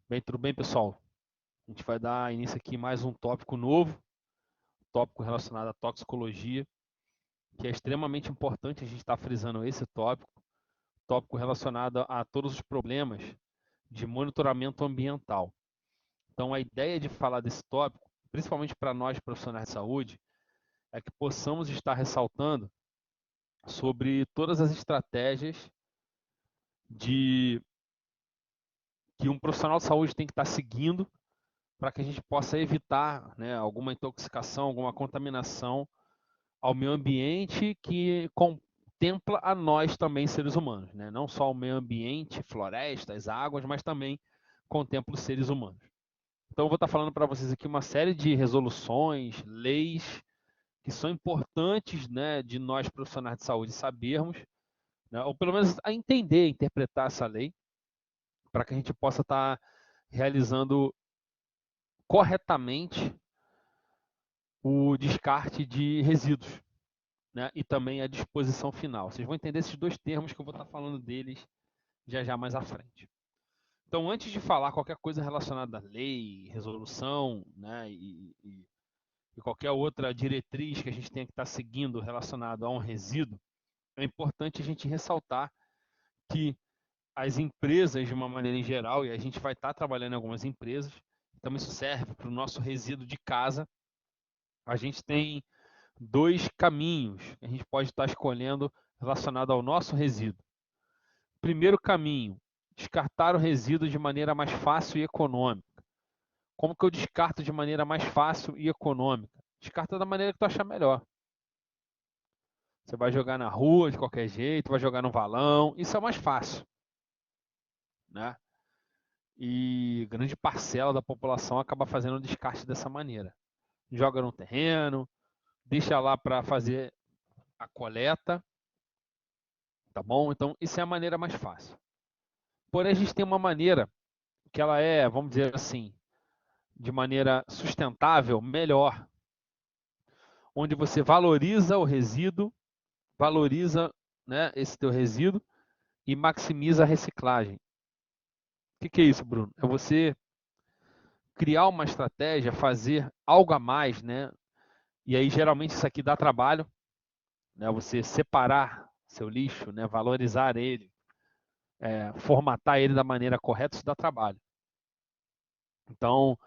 Bem, tudo bem, pessoal? A gente vai dar início aqui a mais um tópico novo, tópico relacionado à toxicologia, que é extremamente importante a gente estar frisando esse tópico relacionado a todos os problemas de monitoramento ambiental. Então, a ideia de falar desse tópico, principalmente para nós profissionais de saúde, é que possamos estar ressaltando sobre todas as estratégias de que um profissional de saúde tem que estar seguindo para que a gente possa evitar, né, alguma intoxicação, alguma contaminação ao meio ambiente que contempla a nós também, seres humanos, né? Não só o meio ambiente, florestas, águas, mas também contempla os seres humanos. Então eu vou estar falando para vocês aqui uma série de resoluções, leis que são importantes, né, de nós profissionais de saúde sabermos, né, ou pelo menos a entender, interpretar essa lei, para que a gente possa estar realizando corretamente o descarte de resíduos, né, e também a disposição final. Vocês vão entender esses dois termos que eu vou estar falando deles já já mais à frente. Então, antes de falar qualquer coisa relacionada à lei, resolução, né, e qualquer outra diretriz que a gente tenha que estar seguindo relacionado a um resíduo, é importante a gente ressaltar que as empresas, de uma maneira em geral, e a gente vai estar trabalhando em algumas empresas, então isso serve para o nosso resíduo de casa, a gente tem dois caminhos que a gente pode estar escolhendo relacionado ao nosso resíduo. Primeiro caminho, descartar o resíduo de maneira mais fácil e econômica. Como que eu descarto de maneira mais fácil e econômica? Descarta da maneira que tu achar melhor. Você vai jogar na rua de qualquer jeito, vai jogar no valão, isso é o mais fácil, né? E grande parcela da população acaba fazendo o descarte dessa maneira. Joga no terreno, deixa lá para fazer a coleta, tá bom? Então, isso é a maneira mais fácil. Porém, a gente tem uma maneira que ela é, vamos dizer assim, de maneira sustentável, melhor, onde você valoriza o resíduo, valoriza, né, esse teu resíduo e maximiza a reciclagem. O que é isso, Bruno? É você criar uma estratégia, fazer algo a mais, né? E aí geralmente isso aqui dá trabalho, né? Você separar seu lixo, né? Valorizar ele, formatar ele da maneira correta, isso dá trabalho. Então,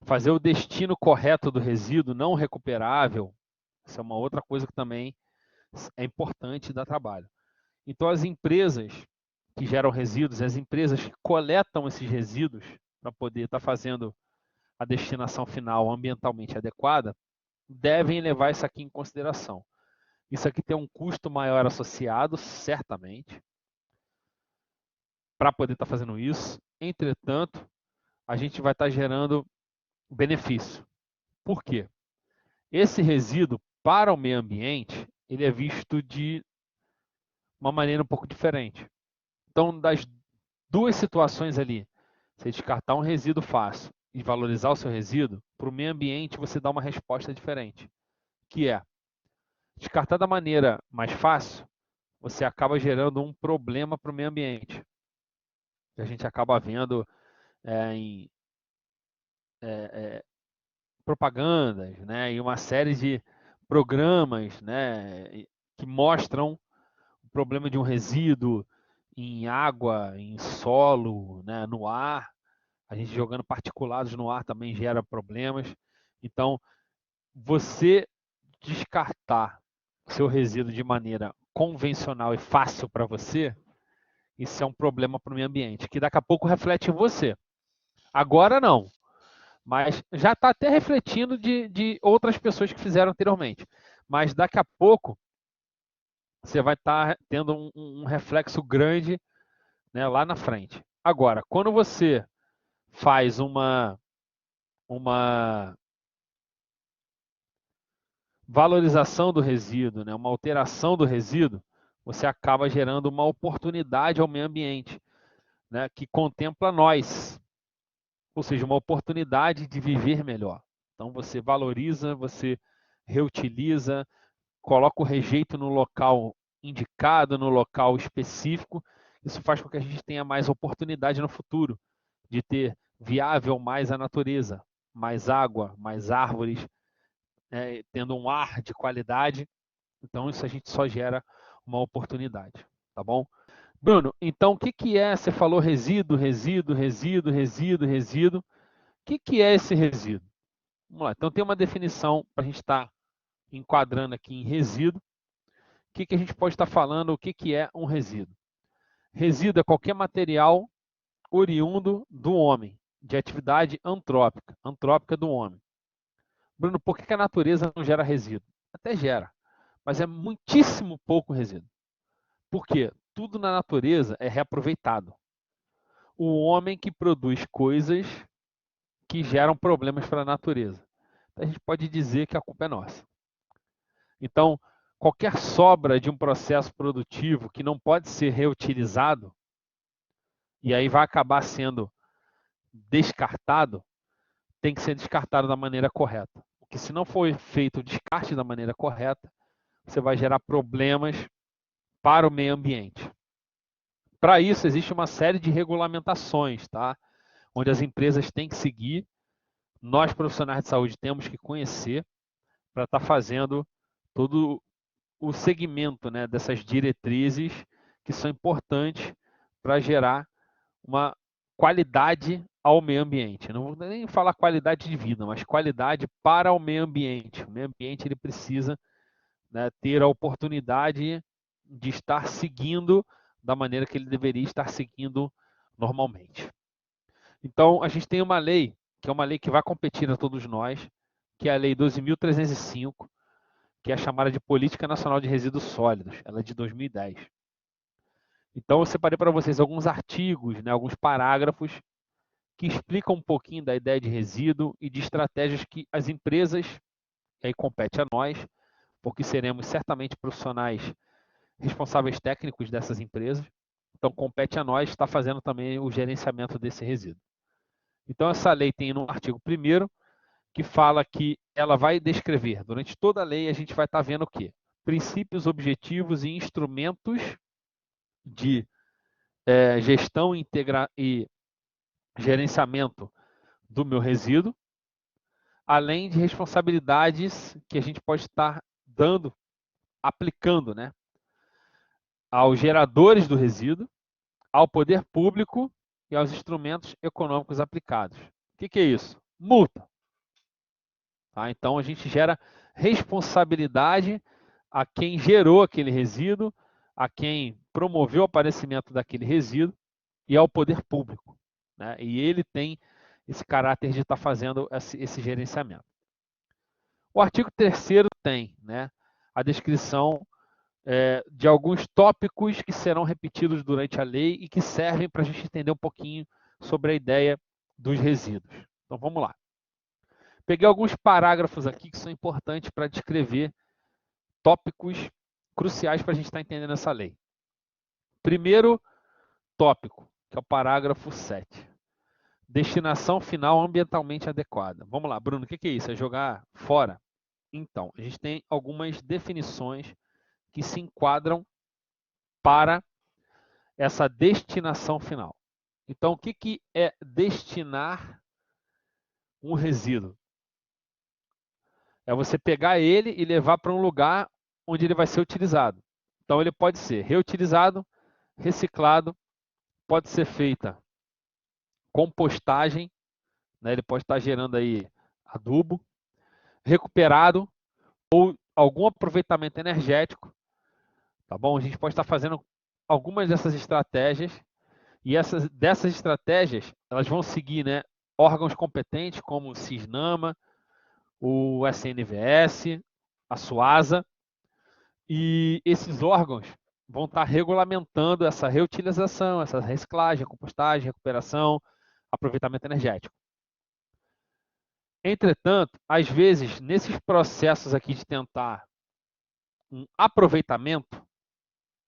fazer o destino correto do resíduo não recuperável, isso é uma outra coisa que também é importante e dá trabalho. Então, as empresas que geram resíduos, as empresas que coletam esses resíduos para poder estar fazendo a destinação final ambientalmente adequada, devem levar isso aqui em consideração. Isso aqui tem um custo maior associado, certamente, para poder estar fazendo isso. Entretanto, a gente vai estar gerando benefício. Por quê? Esse resíduo, para o meio ambiente, ele é visto de uma maneira um pouco diferente. Então, das duas situações ali, você descartar um resíduo fácil e valorizar o seu resíduo, para o meio ambiente você dá uma resposta diferente, que é descartar da maneira mais fácil, você acaba gerando um problema para o meio ambiente. Que a gente acaba vendo em propagandas, né, e uma série de programas, né, que mostram o problema de um resíduo em água, em solo, né, no ar. A gente jogando particulados no ar também gera problemas. Então, você descartar seu resíduo de maneira convencional e fácil para você, isso é um problema para o meio ambiente, que daqui a pouco reflete em você. Agora não, mas já está até refletindo de outras pessoas que fizeram anteriormente. Mas daqui a pouco você vai estar tendo um reflexo grande, né, lá na frente. Agora, quando você faz uma valorização do resíduo, né, uma alteração do resíduo, você acaba gerando uma oportunidade ao meio ambiente, né, que contempla nós, ou seja, uma oportunidade de viver melhor. Então você valoriza, você reutiliza, coloca o rejeito no local indicado, no local específico. Isso faz com que a gente tenha mais oportunidade no futuro de ter viável mais a natureza, mais água, mais árvores, tendo um ar de qualidade. Então, isso a gente só gera uma oportunidade, tá bom? Bruno, então o que que é? Você falou resíduo, resíduo, resíduo, resíduo, resíduo. O que que é esse resíduo? Vamos lá, então tem uma definição para a gente estar enquadrando aqui em resíduo. O que que a gente pode estar falando? O que que é um resíduo? Resíduo é qualquer material oriundo do homem, de atividade antrópica do homem. Bruno, por que que a natureza não gera resíduo? Até gera, mas é muitíssimo pouco resíduo. Por quê? Tudo na natureza é reaproveitado. O homem que produz coisas que geram problemas para a natureza. Então, a gente pode dizer que a culpa é nossa. Então, qualquer sobra de um processo produtivo que não pode ser reutilizado, e aí vai acabar sendo descartado, tem que ser descartado da maneira correta. Porque se não for feito o descarte da maneira correta, você vai gerar problemas para o meio ambiente. Para isso, existe uma série de regulamentações, tá? Onde as empresas têm que seguir, nós profissionais de saúde temos que conhecer para estar fazendo todo o segmento, né, dessas diretrizes que são importantes para gerar uma qualidade ao meio ambiente. Não vou nem falar qualidade de vida, mas qualidade para o meio ambiente. O meio ambiente ele precisa, né, ter a oportunidade de estar seguindo da maneira que ele deveria estar seguindo normalmente. Então, a gente tem uma lei, que é uma lei que vai competir a todos nós, que é a Lei 12.305, que é chamada de Política Nacional de Resíduos Sólidos. Ela é de 2010. Então, eu separei para vocês alguns artigos, né, alguns parágrafos que explicam um pouquinho da ideia de resíduo e de estratégias que as empresas, e aí compete a nós, porque seremos certamente profissionais responsáveis técnicos dessas empresas, então compete a nós estar fazendo também o gerenciamento desse resíduo. Então, essa lei tem no artigo 1º, que fala que ela vai descrever, durante toda a lei, a gente vai estar vendo o quê? Princípios, objetivos e instrumentos de gestão e gerenciamento do meu resíduo, além de responsabilidades que a gente pode estar dando, aplicando, né, aos geradores do resíduo, ao poder público e aos instrumentos econômicos aplicados. O que que é isso? Multa. Tá? Então, a gente gera responsabilidade a quem gerou aquele resíduo, a quem promoveu o aparecimento daquele resíduo e ao poder público, né? E ele tem esse caráter de estar fazendo esse gerenciamento. O artigo 3º tem, né, a descrição de alguns tópicos que serão repetidos durante a lei e que servem para a gente entender um pouquinho sobre a ideia dos resíduos. Então, vamos lá. Peguei alguns parágrafos aqui que são importantes para descrever tópicos cruciais para a gente estar entendendo essa lei. Primeiro tópico, que é o parágrafo 7. Destinação final ambientalmente adequada. Vamos lá, Bruno, o que é isso? É jogar fora? Então, a gente tem algumas definições que se enquadram para essa destinação final. Então, o que é destinar um resíduo? É você pegar ele e levar para um lugar onde ele vai ser utilizado. Então, ele pode ser reutilizado, reciclado, pode ser feita compostagem, né? Ele pode estar gerando aí adubo, recuperado ou algum aproveitamento energético, tá bom? A gente pode estar fazendo algumas dessas estratégias e dessas estratégias elas vão seguir, né, órgãos competentes como o CISNAMA, o SNVS, a SUASA, e esses órgãos vão estar regulamentando essa reutilização, essa reciclagem, compostagem, recuperação, aproveitamento energético. Entretanto, às vezes, nesses processos aqui de tentar um aproveitamento,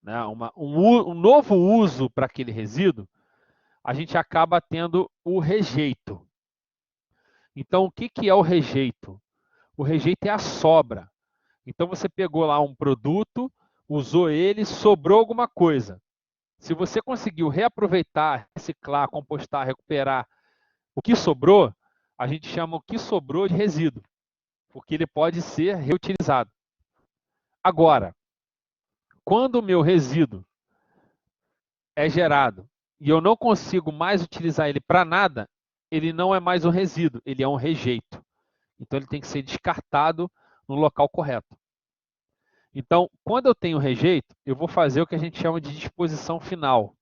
né, um novo uso para aquele resíduo, a gente acaba tendo o rejeito. Então, o que é o rejeito? O rejeito é a sobra. Então, você pegou lá um produto, usou ele, sobrou alguma coisa. Se você conseguiu reaproveitar, reciclar, compostar, recuperar O que sobrou, a gente chama o que sobrou de resíduo, porque ele pode ser reutilizado. Agora, quando o meu resíduo é gerado e eu não consigo mais utilizar ele para nada, ele não é mais um resíduo, ele é um rejeito. Então ele tem que ser descartado no local correto. Então, quando eu tenho rejeito, eu vou fazer o que a gente chama de disposição final,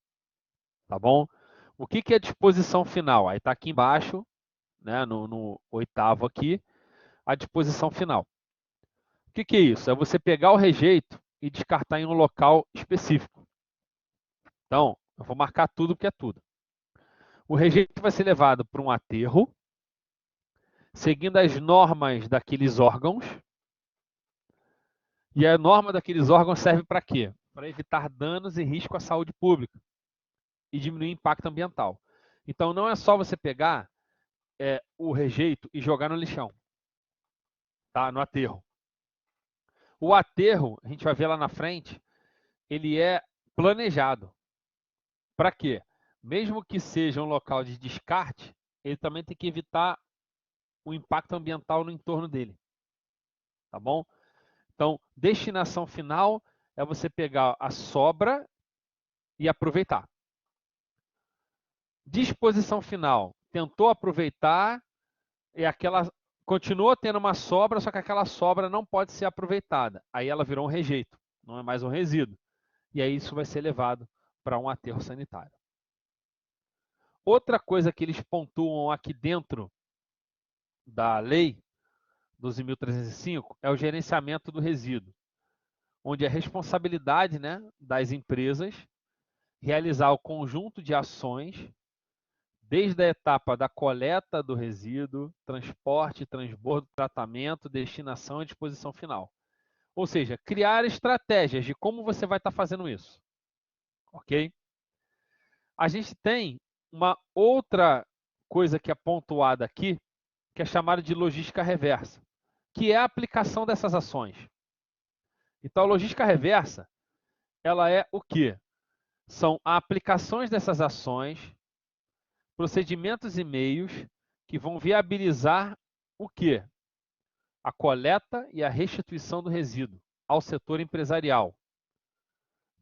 tá bom? O que é disposição final? Aí está aqui embaixo, né, no oitavo aqui, a disposição final. O que é isso? É você pegar o rejeito e descartar em um local específico. Então, eu vou marcar tudo que é tudo. O rejeito vai ser levado para um aterro, seguindo as normas daqueles órgãos. E a norma daqueles órgãos serve para quê? Para evitar danos e risco à saúde pública e diminuir o impacto ambiental. Então, não é só você pegar o rejeito e jogar no lixão, tá? No aterro. O aterro, a gente vai ver lá na frente, ele é planejado. Para quê? Mesmo que seja um local de descarte, ele também tem que evitar o impacto ambiental no entorno dele, tá bom? Então, destinação final é você pegar a sobra e aproveitar. Disposição final, tentou aproveitar e aquela continua tendo uma sobra, só que aquela sobra não pode ser aproveitada. Aí ela virou um rejeito, não é mais um resíduo. E aí isso vai ser levado para um aterro sanitário. Outra coisa que eles pontuam aqui dentro da lei 12.305 é o gerenciamento do resíduo, onde a responsabilidade, né, das empresas realizar o conjunto de ações desde a etapa da coleta do resíduo, transporte, transbordo, tratamento, destinação e disposição final. Ou seja, criar estratégias de como você vai estar fazendo isso. Ok? A gente tem uma outra coisa que é pontuada aqui, que é chamada de logística reversa, que é a aplicação dessas ações. Então, a logística reversa, ela é o quê? São aplicações dessas ações, procedimentos e meios que vão viabilizar o quê? A coleta e a restituição do resíduo ao setor empresarial.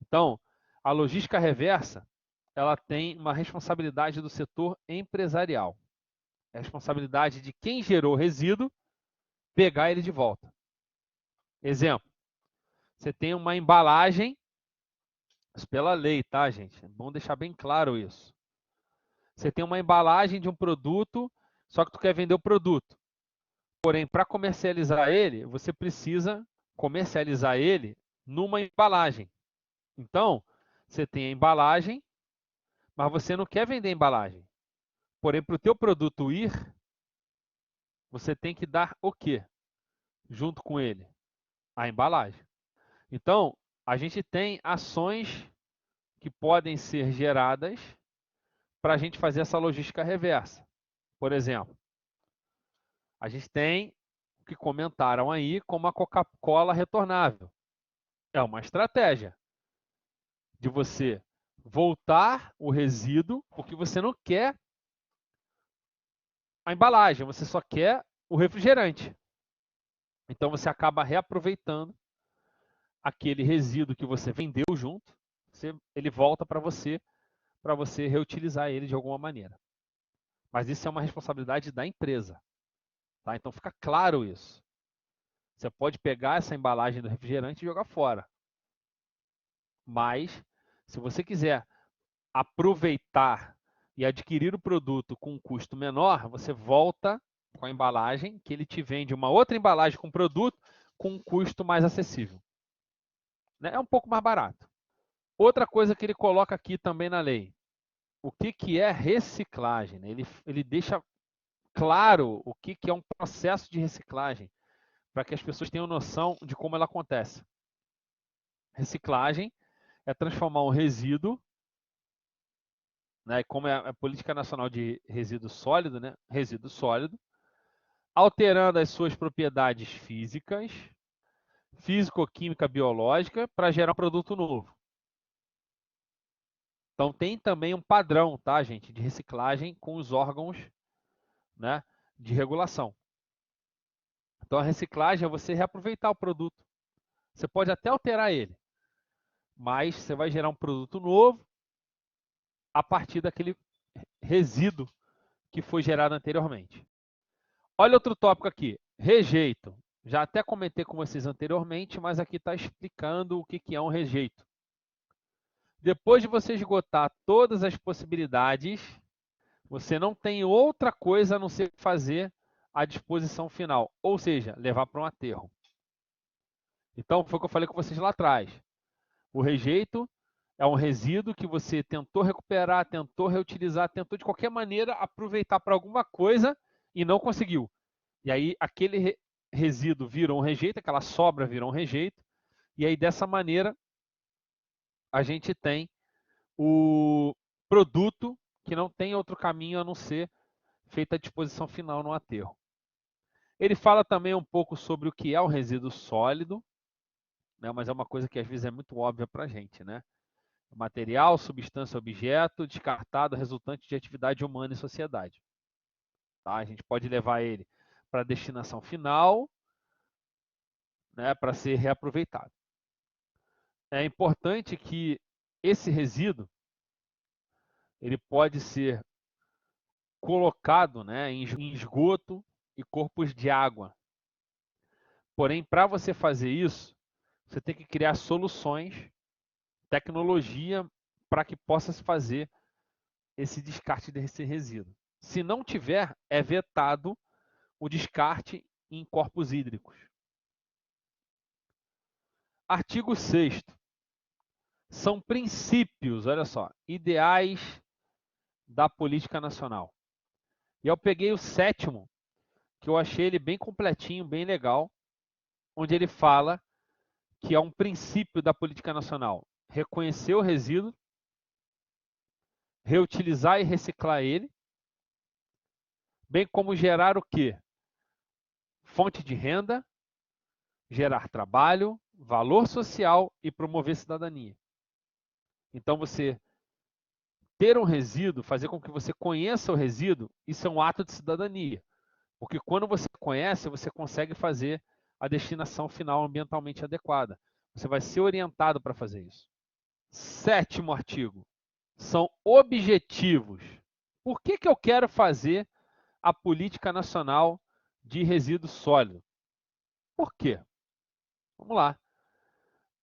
Então, a logística reversa, ela tem uma responsabilidade do setor empresarial. É a responsabilidade de quem gerou o resíduo pegar ele de volta. Exemplo, você tem uma embalagem, isso pela lei, tá, gente? É bom deixar bem claro isso. Você tem uma embalagem de um produto, só que tu quer vender o produto. Porém, para comercializar ele, você precisa comercializar ele numa embalagem. Então, você tem a embalagem, mas você não quer vender a embalagem. Porém, para o teu produto ir, você tem que dar o quê? Junto com ele? A embalagem. Então, a gente tem ações que podem ser geradas para a gente fazer essa logística reversa. Por exemplo, a gente tem o que comentaram aí como a Coca-Cola retornável. É uma estratégia de você voltar o resíduo, porque você não quer a embalagem, você só quer o refrigerante. Então você acaba reaproveitando aquele resíduo que você vendeu junto, ele volta para você reutilizar ele de alguma maneira. Mas isso é uma responsabilidade da empresa, tá? Então fica claro isso. Você pode pegar essa embalagem do refrigerante e jogar fora. Mas, se você quiser aproveitar e adquirir o produto com um custo menor, você volta com a embalagem, que ele te vende uma outra embalagem com produto com um custo mais acessível. Né? É um pouco mais barato. Outra coisa que ele coloca aqui também na lei, o que é reciclagem? Né? Ele deixa claro o que é um processo de reciclagem, para que as pessoas tenham noção de como ela acontece. Reciclagem é transformar um resíduo, né, como é a política nacional de resíduo sólido, né, resíduo sólido, alterando as suas propriedades físicas, físico-química, biológica, para gerar um produto novo. Então tem também um padrão, tá, gente, de reciclagem com os órgãos né, de regulação. Então, a reciclagem é você reaproveitar o produto. Você pode até alterar ele, mas você vai gerar um produto novo a partir daquele resíduo que foi gerado anteriormente. Olha outro tópico aqui, rejeito. Já até comentei com vocês anteriormente, mas aqui está explicando o que é um rejeito. Depois de você esgotar todas as possibilidades, você não tem outra coisa a não ser fazer a disposição final, ou seja, levar para um aterro. Então, foi o que eu falei com vocês lá atrás. O rejeito é um resíduo que você tentou recuperar, tentou reutilizar, tentou de qualquer maneira aproveitar para alguma coisa e não conseguiu. E aí aquele resíduo virou um rejeito, aquela sobra virou um rejeito, e aí dessa maneira a gente tem o produto que não tem outro caminho a não ser feita a disposição final no aterro. Ele fala também um pouco sobre o que é o resíduo sólido, né, mas é uma coisa que às vezes é muito óbvia para a gente, né? Material, substância, objeto, descartado, resultante de atividade humana e sociedade. Tá? A gente pode levar ele para a destinação final, né, para ser reaproveitado. É importante que esse resíduo ele pode ser colocado, né, em esgoto e corpos de água. Porém, para você fazer isso, você tem que criar soluções, tecnologia para que possa se fazer esse descarte desse resíduo. Se não tiver, é vetado o descarte em corpos hídricos. Artigo 6º. São princípios, olha só, ideais da política nacional. E eu peguei o 7º, que eu achei ele bem completinho, bem legal, onde ele fala que é um princípio da política nacional reconhecer o resíduo, reutilizar e reciclar ele, bem como gerar o quê? Fonte de renda, gerar trabalho, valor social e promover cidadania. Então, você ter um resíduo, fazer com que você conheça o resíduo, isso é um ato de cidadania. Porque quando você conhece, você consegue fazer a destinação final ambientalmente adequada. Você vai ser orientado para fazer isso. 7º artigo. São objetivos. Por que eu quero fazer a política nacional de resíduo sólido? Por quê? Vamos lá.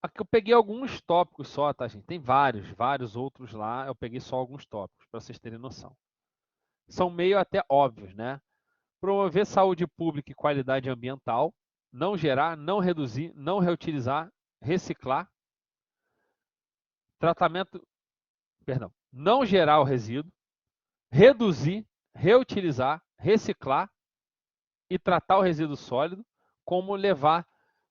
Aqui eu peguei alguns tópicos só, tá, gente? Tem vários outros lá. Eu peguei só alguns tópicos, para vocês terem noção. São meio até óbvios, né? Promover saúde pública e qualidade ambiental, não gerar, não reduzir, não reutilizar, reciclar, tratamento, perdão, não gerar o resíduo, reduzir, reutilizar, reciclar e tratar o resíduo sólido, como levar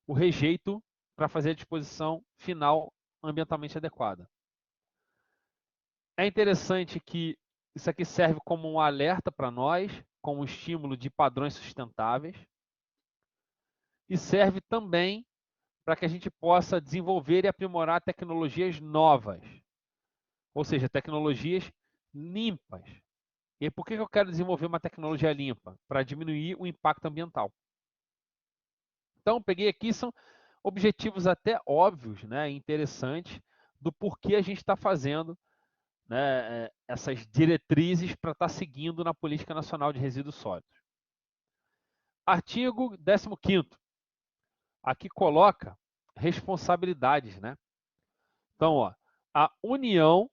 o rejeito para fazer a disposição final ambientalmente adequada. É interessante que isso aqui serve como um alerta para nós, como um estímulo de padrões sustentáveis, e serve também para que a gente possa desenvolver e aprimorar tecnologias novas, ou seja, tecnologias limpas. E aí, por que eu quero desenvolver uma tecnologia limpa? Para diminuir o impacto ambiental. Então, peguei aqui, são objetivos até óbvios, né, interessantes, do porquê a gente está fazendo, né, essas diretrizes para estar seguindo na Política Nacional de Resíduos Sólidos. Artigo 15º. Aqui coloca responsabilidades, né? Então, ó, a União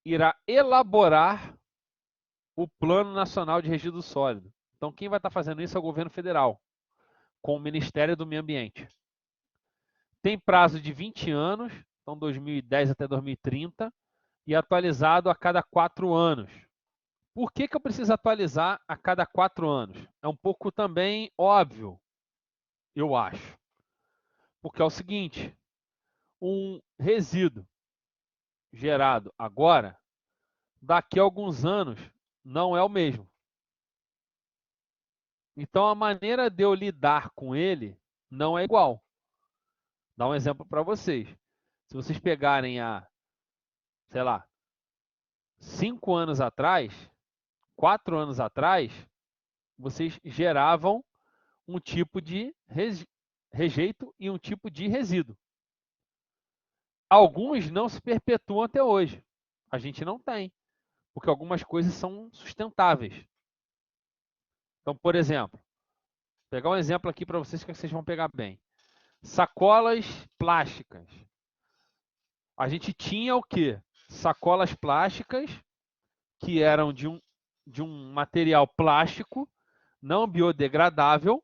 irá elaborar o Plano Nacional de Resíduos Sólidos. Então, quem vai estar fazendo isso é o governo federal, com o Ministério do Meio Ambiente. Tem prazo de 20 anos, então 2010 até 2030, e atualizado a cada 4 anos. Por que eu preciso atualizar a cada 4 anos? É um pouco também óbvio, eu acho. Porque é o seguinte, um resíduo gerado agora, daqui a alguns anos, não é o mesmo. Então, a maneira de eu lidar com ele não é igual. Dá um exemplo para vocês. Se vocês pegarem sei lá, 5 anos atrás, 4 anos atrás, vocês geravam um tipo de rejeito e um tipo de resíduo. Alguns não se perpetuam até hoje. A gente não tem, porque algumas coisas são sustentáveis. Então, por exemplo, vou pegar um exemplo aqui para vocês que vocês vão pegar bem. Sacolas plásticas. A gente tinha o quê? Sacolas plásticas que eram de um material plástico não biodegradável,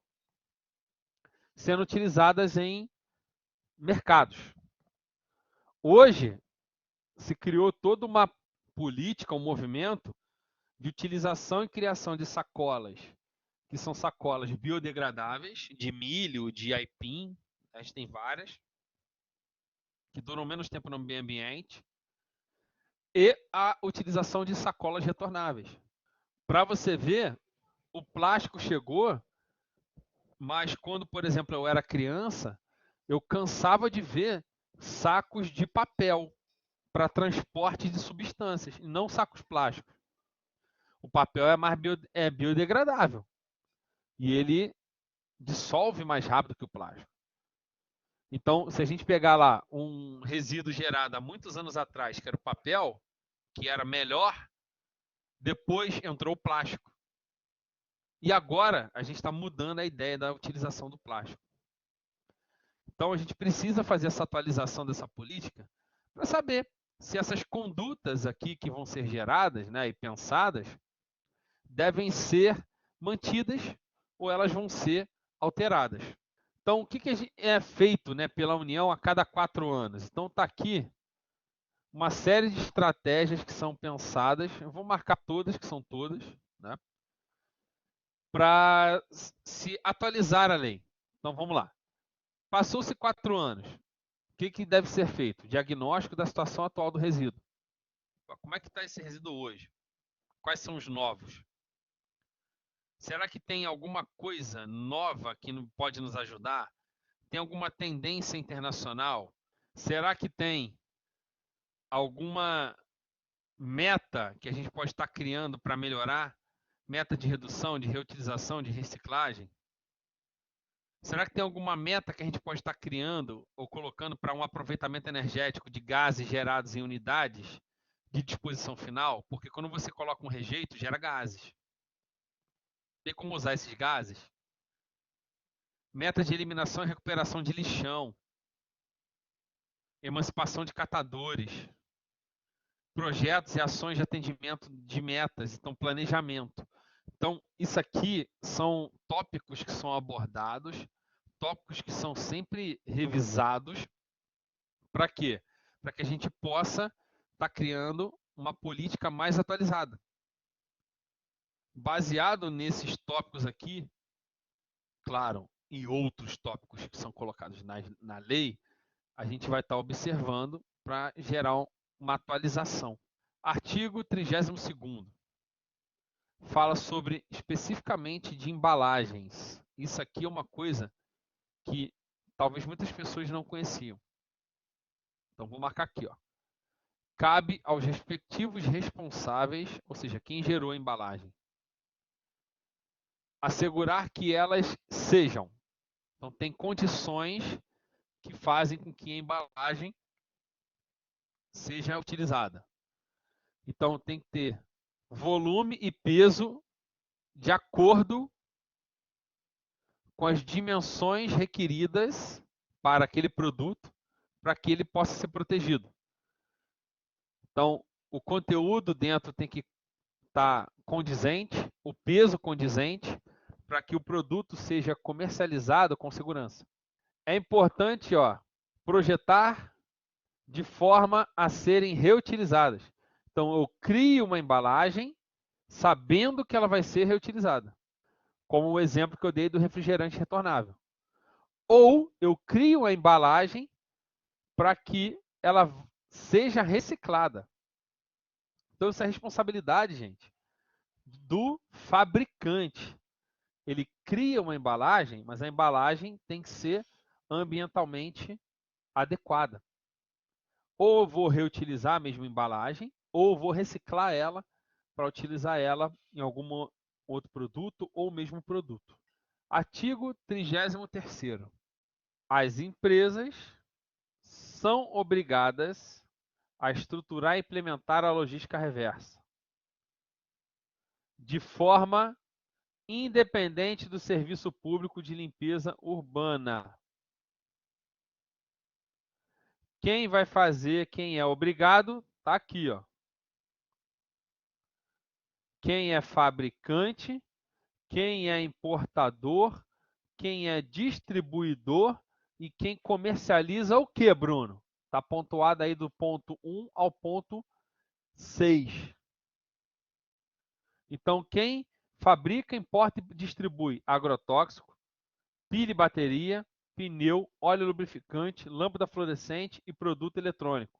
sendo utilizadas em mercados. Hoje, se criou toda uma política, um movimento de utilização e criação de sacolas, que são sacolas biodegradáveis, de milho, de aipim, a gente tem várias, que duram menos tempo no meio ambiente, e a utilização de sacolas retornáveis. Para você ver, o plástico chegou, mas quando, por exemplo, eu era criança, eu cansava de ver sacos de papel para transporte de substâncias, e não sacos plásticos. O papel é mais biodegradável e ele dissolve mais rápido que o plástico. Então, se a gente pegar lá um resíduo gerado há muitos anos atrás, que era o papel, que era melhor, depois entrou o plástico. E agora a gente está mudando a ideia da utilização do plástico. Então a gente precisa fazer essa atualização dessa política para saber se essas condutas aqui que vão ser geradas, né, e pensadas devem ser mantidas ou elas vão ser alteradas. Então, o que é feito, né, pela União a cada 4 anos? Então, está aqui uma série de estratégias que são pensadas, eu vou marcar todas, que são todas, né, para se atualizar a lei. Então, vamos lá. Passou-se 4 anos. O que deve ser feito? Diagnóstico da situação atual do resíduo. Como é que está esse resíduo hoje? Quais são os novos? Será que tem alguma coisa nova que pode nos ajudar? Tem alguma tendência internacional? Será que tem alguma meta que a gente pode estar criando para melhorar? Meta de redução, de reutilização, de reciclagem? Será que tem alguma meta que a gente pode estar criando ou colocando para um aproveitamento energético de gases gerados em unidades de disposição final? Porque quando você coloca um rejeito, gera gases. Tem como usar esses gases? Meta de eliminação e recuperação de lixão. Emancipação de catadores. Projetos e ações de atendimento de metas, então planejamento. Então, isso aqui são tópicos que são abordados, tópicos que são sempre revisados. Para quê? Para que a gente possa estar criando uma política mais atualizada. Baseado nesses tópicos aqui, claro, e outros tópicos que são colocados na lei, a gente vai estar observando para gerar uma atualização. Artigo 32º fala sobre especificamente de embalagens. Isso aqui é uma coisa que talvez muitas pessoas não conheciam. Então vou marcar aqui, ó. Cabe aos respectivos responsáveis, ou seja, quem gerou a embalagem, assegurar que elas sejam. Então tem condições que fazem com que a embalagem seja utilizada. Então tem que ter volume e peso de acordo com as dimensões requeridas para aquele produto, para que ele possa ser protegido. Então, o conteúdo dentro tem que estar condizente, o peso condizente, para que o produto seja comercializado com segurança. É importante, ó, projetar de forma a serem reutilizadas. Então, eu crio uma embalagem sabendo que ela vai ser reutilizada, como o exemplo que eu dei do refrigerante retornável. Ou eu crio a embalagem para que ela seja reciclada. Então, isso é responsabilidade, gente, do fabricante. Ele cria uma embalagem, mas a embalagem tem que ser ambientalmente adequada. Ou vou reutilizar a mesma embalagem, ou vou reciclar ela para utilizar ela em alguma outro produto ou o mesmo produto. Artigo 33º. As empresas são obrigadas a estruturar e implementar a logística reversa de forma independente do serviço público de limpeza urbana. Quem vai fazer, quem é obrigado, está aqui, ó. Quem é fabricante, quem é importador, quem é distribuidor e quem comercializa o que, Bruno? Está pontuado aí do ponto 1 ao ponto 6. Então, quem fabrica, importa e distribui agrotóxico, pilha e bateria, pneu, óleo lubrificante, lâmpada fluorescente e produto eletrônico.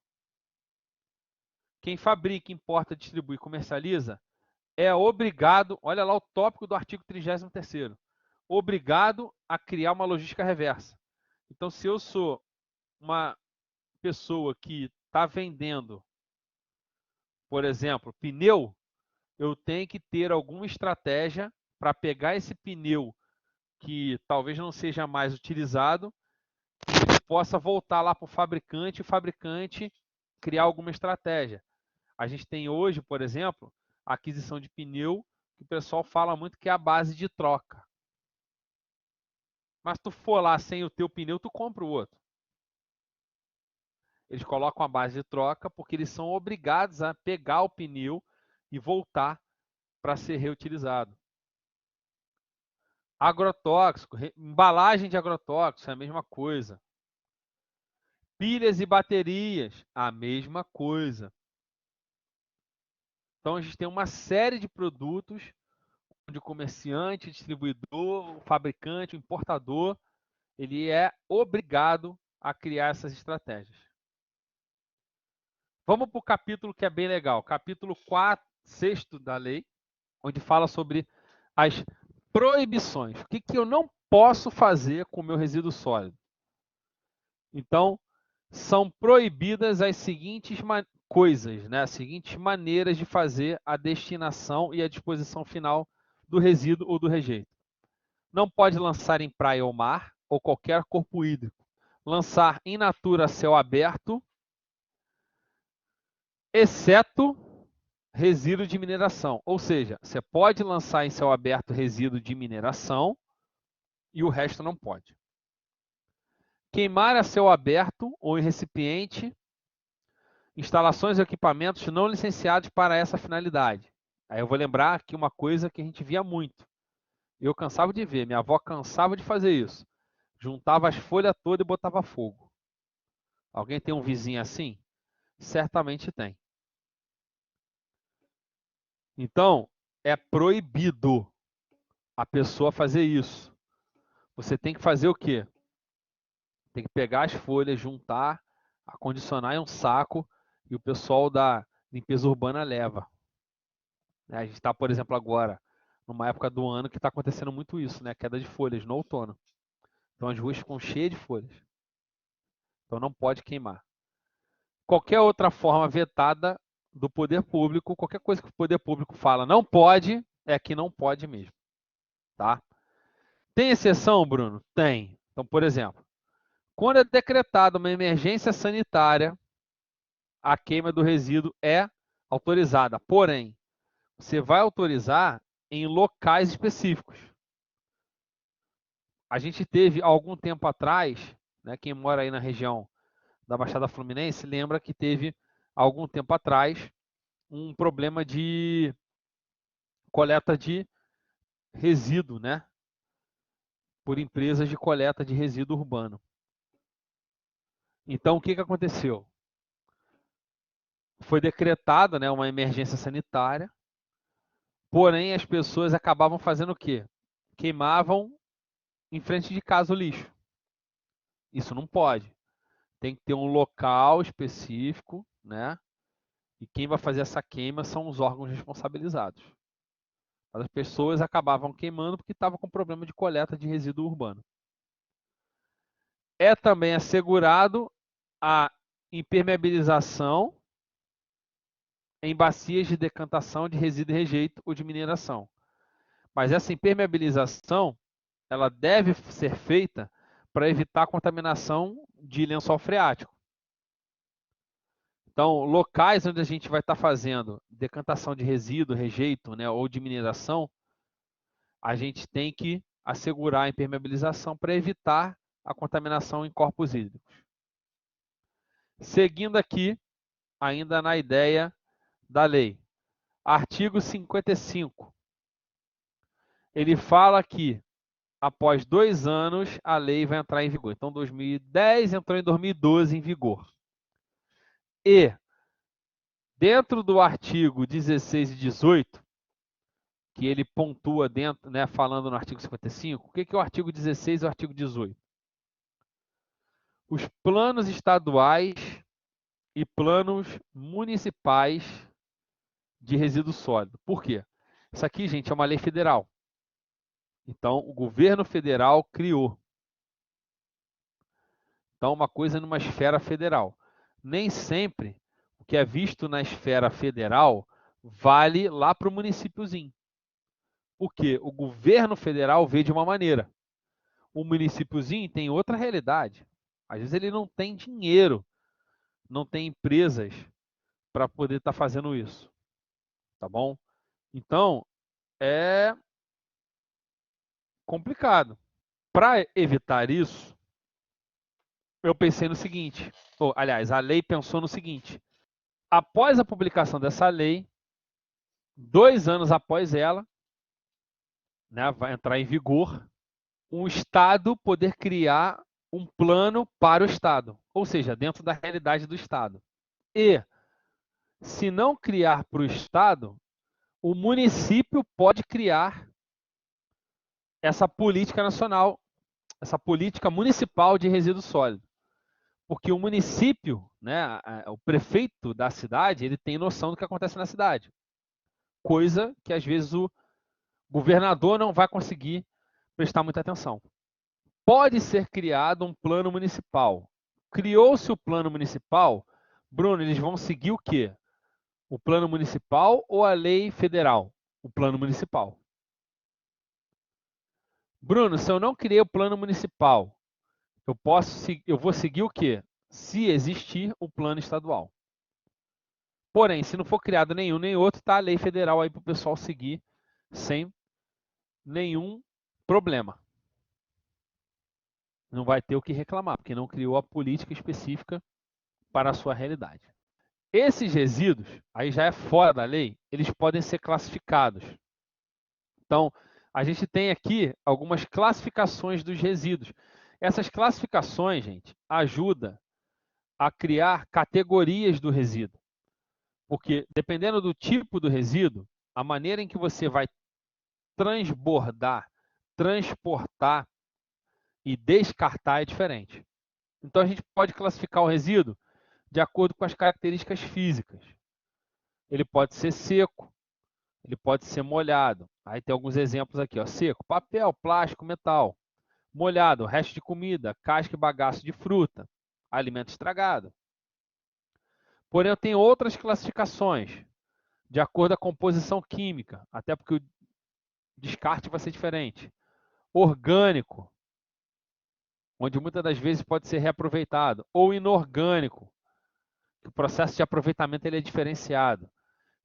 Quem fabrica, importa, distribui e comercializa é obrigado, olha lá o tópico do artigo 33º, obrigado a criar uma logística reversa. Então, se eu sou uma pessoa que está vendendo, por exemplo, pneu, eu tenho que ter alguma estratégia para pegar esse pneu que talvez não seja mais utilizado, que ele possa voltar lá para o fabricante criar alguma estratégia. A gente tem hoje, por exemplo, a aquisição de pneu, que o pessoal fala muito que é a base de troca. Mas tu for lá sem o teu pneu, tu compra o outro. Eles colocam a base de troca porque eles são obrigados a pegar o pneu e voltar para ser reutilizado. Agrotóxico, embalagem de agrotóxico, é a mesma coisa. Pilhas e baterias, a mesma coisa. Então a gente tem uma série de produtos onde o comerciante, distribuidor, o fabricante, o importador, ele é obrigado a criar essas estratégias. Vamos para o capítulo que é bem legal, capítulo 4, 6º da lei, onde fala sobre as proibições. O que eu não posso fazer com o meu resíduo sólido? Então, são proibidas as seguintes coisas, né? As seguintes maneiras de fazer a destinação e a disposição final do resíduo ou do rejeito. Não pode lançar em praia ou mar, ou qualquer corpo hídrico. Lançar in natura a céu aberto, exceto resíduo de mineração. Ou seja, você pode lançar em céu aberto resíduo de mineração e o resto não pode. Queimar a céu aberto ou em recipiente instalações e equipamentos não licenciados para essa finalidade. Aí eu vou lembrar aqui uma coisa que a gente via muito. Eu cansava de ver, minha avó cansava de fazer isso. Juntava as folhas todas e botava fogo. Alguém tem um vizinho assim? Certamente tem. Então, é proibido a pessoa fazer isso. Você tem que fazer o quê? Tem que pegar as folhas, juntar, acondicionar em um saco e o pessoal da limpeza urbana leva. A gente está, por exemplo, agora numa época do ano que está acontecendo muito isso, né? Queda de folhas no outono. Então as ruas ficam cheias de folhas. Então não pode queimar. Qualquer outra forma vetada do poder público, qualquer coisa que o poder público fala não pode, é que não pode mesmo, tá? Tem exceção, Bruno? Tem. Então, por exemplo, quando é decretada uma emergência sanitária, a queima do resíduo é autorizada. Porém, você vai autorizar em locais específicos. A gente teve, algum tempo atrás, né, quem mora aí na região da Baixada Fluminense, lembra que teve, algum tempo atrás, um problema de coleta de resíduo, né? Por empresas de coleta de resíduo urbano. Então, o que aconteceu? Foi decretada, né, uma emergência sanitária, porém as pessoas acabavam fazendo o quê? Queimavam em frente de casa o lixo. Isso não pode. Tem que ter um local específico, né? E quem vai fazer essa queima são os órgãos responsabilizados. As pessoas acabavam queimando porque estavam com problema de coleta de resíduo urbano. É também assegurado a impermeabilização em bacias de decantação de resíduo e rejeito ou de mineração. Mas essa impermeabilização, ela deve ser feita para evitar a contaminação de lençol freático. Então, locais onde a gente vai estar fazendo decantação de resíduo, rejeito, né, ou de mineração, a gente tem que assegurar a impermeabilização para evitar a contaminação em corpos hídricos. Seguindo aqui, ainda na ideia da lei. Artigo 55. Ele fala que após 2 anos a lei vai entrar em vigor. Então, 2010 entrou em 2012 em vigor. E, dentro do artigo 16 e 18, que ele pontua dentro, né, falando no artigo 55, o que é o artigo 16 e o artigo 18? Os planos estaduais e planos municipais de resíduo sólido. Por quê? Isso aqui, gente, é uma lei federal. Então, o governo federal criou. Então, uma coisa numa esfera federal. Nem sempre o que é visto na esfera federal vale lá para o municípiozinho. Porque o governo federal vê de uma maneira. O municípiozinho tem outra realidade. Às vezes ele não tem dinheiro, não tem empresas para poder estar fazendo isso. Tá bom? Então, é complicado. Para evitar isso, eu pensei no seguinte, aliás, a lei pensou no seguinte: após a publicação dessa lei, 2 anos após ela, né, vai entrar em vigor, um Estado poder criar um plano para o Estado, ou seja, dentro da realidade do Estado. E, se não criar para o Estado, o município pode criar essa política nacional, essa política municipal de resíduo sólido. Porque o município, né, o prefeito da cidade, ele tem noção do que acontece na cidade. Coisa que às vezes o governador não vai conseguir prestar muita atenção. Pode ser criado um plano municipal. Criou-se o plano municipal, Bruno, eles vão seguir o quê? O plano municipal ou a lei federal? O plano municipal. Bruno, se eu não criei o plano municipal, eu vou seguir o quê? Se existir o plano estadual. Porém, se não for criado nenhum nem outro, está a lei federal aí para o pessoal seguir sem nenhum problema. Não vai ter o que reclamar, porque não criou a política específica para a sua realidade. Esses resíduos, aí já é fora da lei, eles podem ser classificados. Então, a gente tem aqui algumas classificações dos resíduos. Essas classificações, gente, ajudam a criar categorias do resíduo. Porque, dependendo do tipo do resíduo, a maneira em que você vai transbordar, transportar e descartar é diferente. Então, a gente pode classificar o resíduo de acordo com as características físicas. Ele pode ser seco, ele pode ser molhado. Aí tem alguns exemplos aqui, ó. Seco, papel, plástico, metal. Molhado, resto de comida, casca e bagaço de fruta, alimento estragado. Porém, eu tenho outras classificações, de acordo com a composição química, até porque o descarte vai ser diferente. Orgânico, onde muitas das vezes pode ser reaproveitado. Ou inorgânico, que o processo de aproveitamento ele é diferenciado.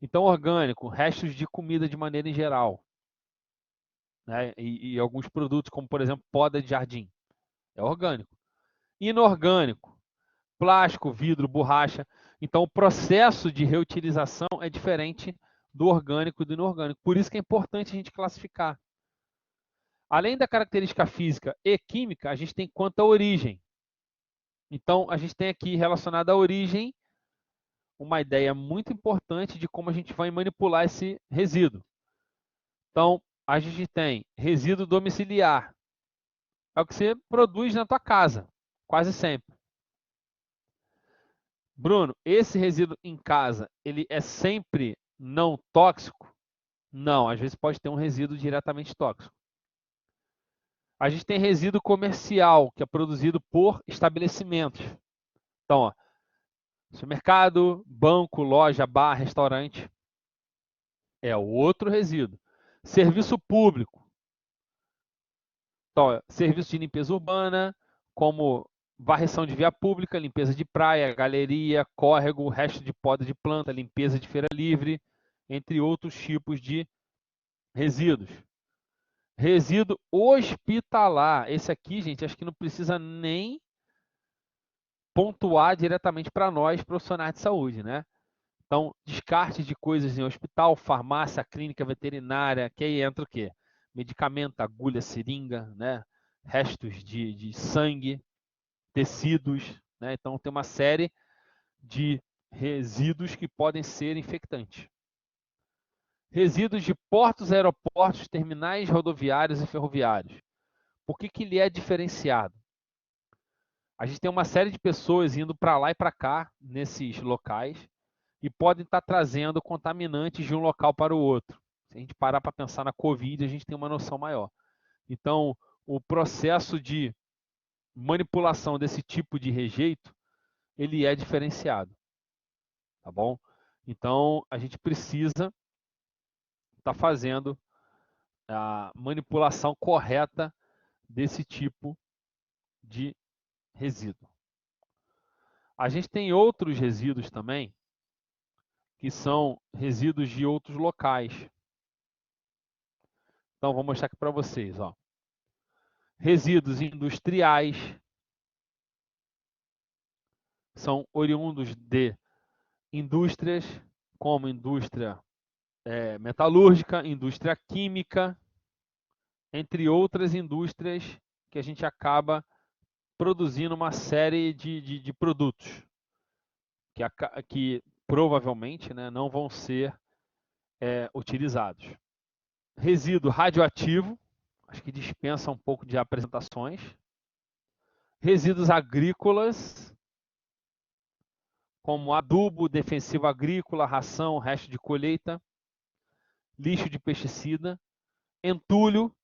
Então, orgânico, restos de comida de maneira em geral. Né? E alguns produtos, como por exemplo, poda de jardim. É orgânico. Inorgânico, plástico, vidro, borracha. Então, o processo de reutilização é diferente do orgânico e do inorgânico. Por isso que é importante a gente classificar. Além da característica física e química, a gente tem quanto à origem. Então, a gente tem aqui relacionado à origem uma ideia muito importante de como a gente vai manipular esse resíduo. Então, a gente tem resíduo domiciliar. É o que você produz na tua casa, quase sempre. Bruno, esse resíduo em casa, ele é sempre não tóxico? Não, às vezes pode ter um resíduo diretamente tóxico. A gente tem resíduo comercial, que é produzido por estabelecimentos. Então, ó, supermercado, banco, loja, bar, restaurante. É outro resíduo. Serviço público. Então, serviço de limpeza urbana, como varrição de via pública, limpeza de praia, galeria, córrego, resto de poda de planta, limpeza de feira livre, entre outros tipos de resíduos. Resíduo hospitalar. Esse aqui, gente, acho que não precisa nem pontuar diretamente para nós, profissionais de saúde, né? Então, descarte de coisas em hospital, farmácia, clínica veterinária, que aí entra o quê? Medicamento, agulha, seringa, né? Restos de sangue, tecidos, né? Então, tem uma série de resíduos que podem ser infectantes. Resíduos de portos, aeroportos, terminais rodoviários e ferroviários. Por que ele é diferenciado? A gente tem uma série de pessoas indo para lá e para cá nesses locais e podem estar trazendo contaminantes de um local para o outro. Se a gente parar para pensar na Covid, a gente tem uma noção maior. Então, o processo de manipulação desse tipo de rejeito, ele é diferenciado, tá bom? Então, a gente precisa estar fazendo a manipulação correta desse tipo de resíduo. A gente tem outros resíduos também, que são resíduos de outros locais. Então, vou mostrar aqui para vocês. Ó. Resíduos industriais são oriundos de indústrias, como indústria metalúrgica, indústria química, entre outras indústrias que a gente acaba produzindo uma série de produtos que provavelmente, né, não vão ser utilizados. Resíduo radioativo, acho que dispensa um pouco de apresentações. Resíduos agrícolas, como adubo, defensivo agrícola, ração, resto de colheita, lixo de pesticida, entulho,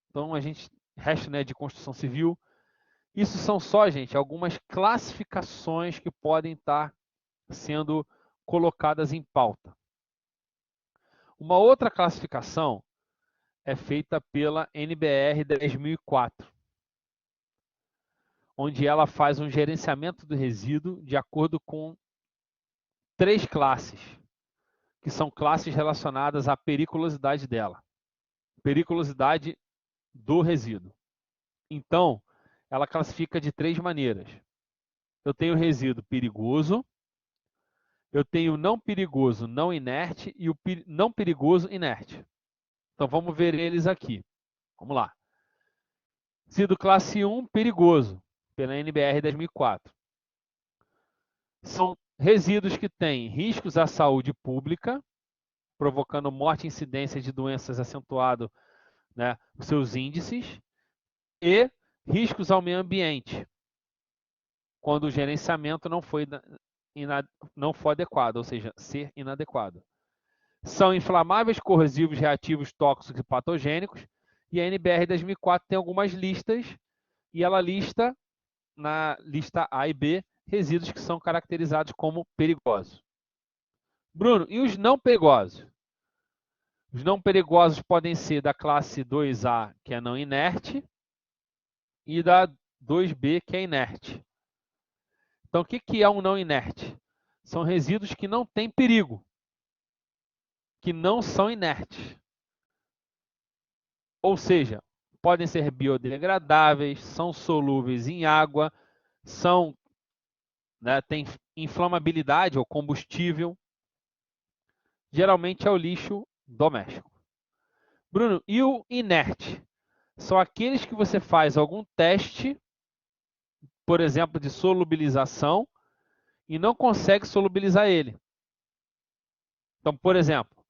então a gente resto, né, de construção civil. Isso são só, gente, algumas classificações que podem estar sendo colocadas em pauta. Uma outra classificação é feita pela NBR 10.004, onde ela faz um gerenciamento do resíduo de acordo com 3 classes, que são classes relacionadas à periculosidade dela. Periculosidade do resíduo. Então, ela classifica de 3 maneiras. Eu tenho resíduo perigoso, eu tenho não perigoso não inerte e o não perigoso inerte. Então, vamos ver eles aqui. Vamos lá. Resíduo classe 1, perigoso, pela NBR 10.004. São resíduos que têm riscos à saúde pública, provocando morte e incidência de doenças acentuado, né, os seus índices, e riscos ao meio ambiente, quando o gerenciamento não foi adequado, ou seja, ser inadequado. São inflamáveis, corrosivos, reativos, tóxicos e patogênicos, e a NBR 2004 tem algumas listas, e ela lista, na lista A e B, resíduos que são caracterizados como perigosos. Bruno, e os não perigosos? Os não perigosos podem ser da classe 2A, que é não inerte, e da 2B, que é inerte. Então, o que é um não inerte? São resíduos que não têm perigo, que não são inertes. Ou seja, podem ser biodegradáveis, são solúveis em água, têm inflamabilidade ou combustível. Geralmente é o lixo doméstico. Bruno, e o inerte? São aqueles que você faz algum teste, por exemplo, de solubilização, e não consegue solubilizar ele. Então, por exemplo,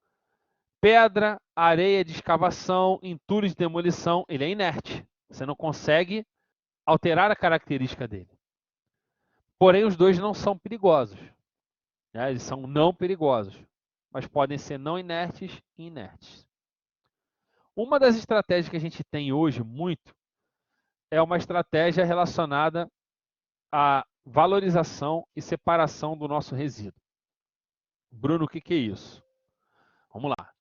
pedra, areia de escavação, entulho de demolição, ele é inerte. Você não consegue alterar a característica dele. Porém, os dois não são perigosos. Né? Eles são não perigosos, mas podem ser não inertes e inertes. Uma das estratégias que a gente tem hoje muito é uma estratégia relacionada à valorização e separação do nosso resíduo. Bruno, o que é isso? Vamos lá.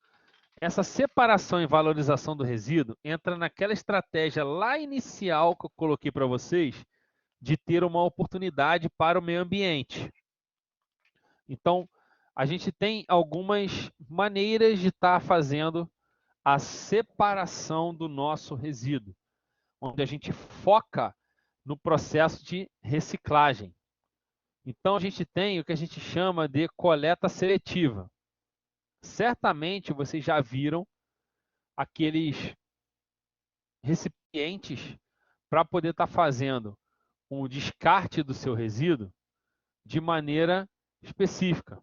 Essa separação e valorização do resíduo entra naquela estratégia lá inicial que eu coloquei para vocês, de ter uma oportunidade para o meio ambiente. Então, a gente tem algumas maneiras de estar fazendo a separação do nosso resíduo, onde a gente foca no processo de reciclagem. Então, a gente tem o que a gente chama de coleta seletiva. Certamente vocês já viram aqueles recipientes para poder estar fazendo o descarte do seu resíduo de maneira específica.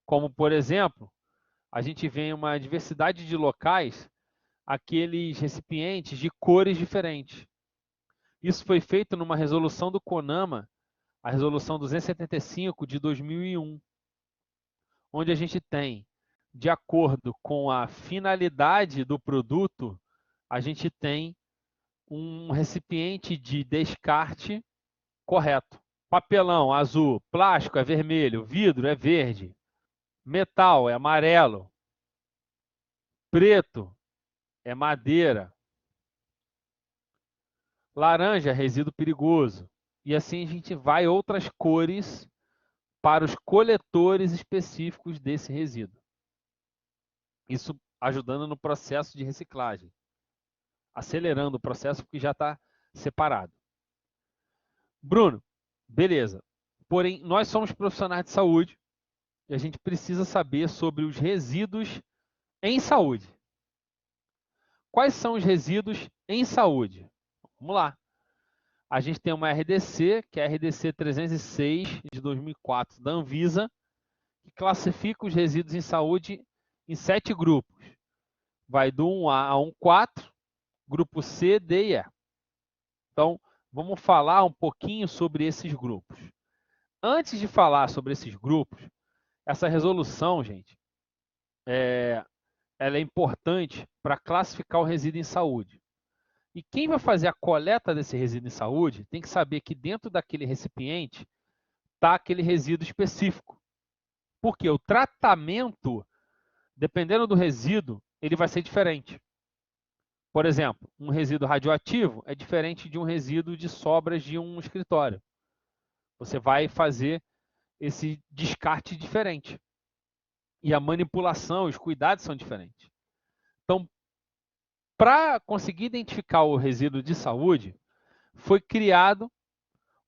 Como, por exemplo, a gente vê em uma diversidade de locais aqueles recipientes de cores diferentes. Isso foi feito numa resolução do CONAMA, a resolução 275 de 2001, onde a gente tem, de acordo com a finalidade do produto, a gente tem um recipiente de descarte correto. Papelão, azul. Plástico é vermelho. Vidro é verde. Metal é amarelo. Preto é madeira. Laranja é resíduo perigoso. E assim a gente vai outras cores para os coletores específicos desse resíduo. Isso ajudando no processo de reciclagem. Acelerando o processo porque já está separado. Bruno, beleza. Porém, nós somos profissionais de saúde e a gente precisa saber sobre os resíduos em saúde. Quais são os resíduos em saúde? Vamos lá. A gente tem uma RDC, que é a RDC 306 de 2004 da Anvisa, que classifica os resíduos em saúde em 7 grupos. Vai do 1A a 1,4, grupo C, D e E. Então, vamos falar um pouquinho sobre esses grupos. Antes de falar sobre esses grupos, essa resolução, gente, ela é importante para classificar o resíduo em saúde. E quem vai fazer a coleta desse resíduo em saúde tem que saber que dentro daquele recipiente está aquele resíduo específico. Porque o tratamento, dependendo do resíduo, ele vai ser diferente. Por exemplo, um resíduo radioativo é diferente de um resíduo de sobras de um escritório. Você vai fazer esse descarte diferente. E a manipulação, os cuidados são diferentes. Então, para conseguir identificar o resíduo de saúde, foi criado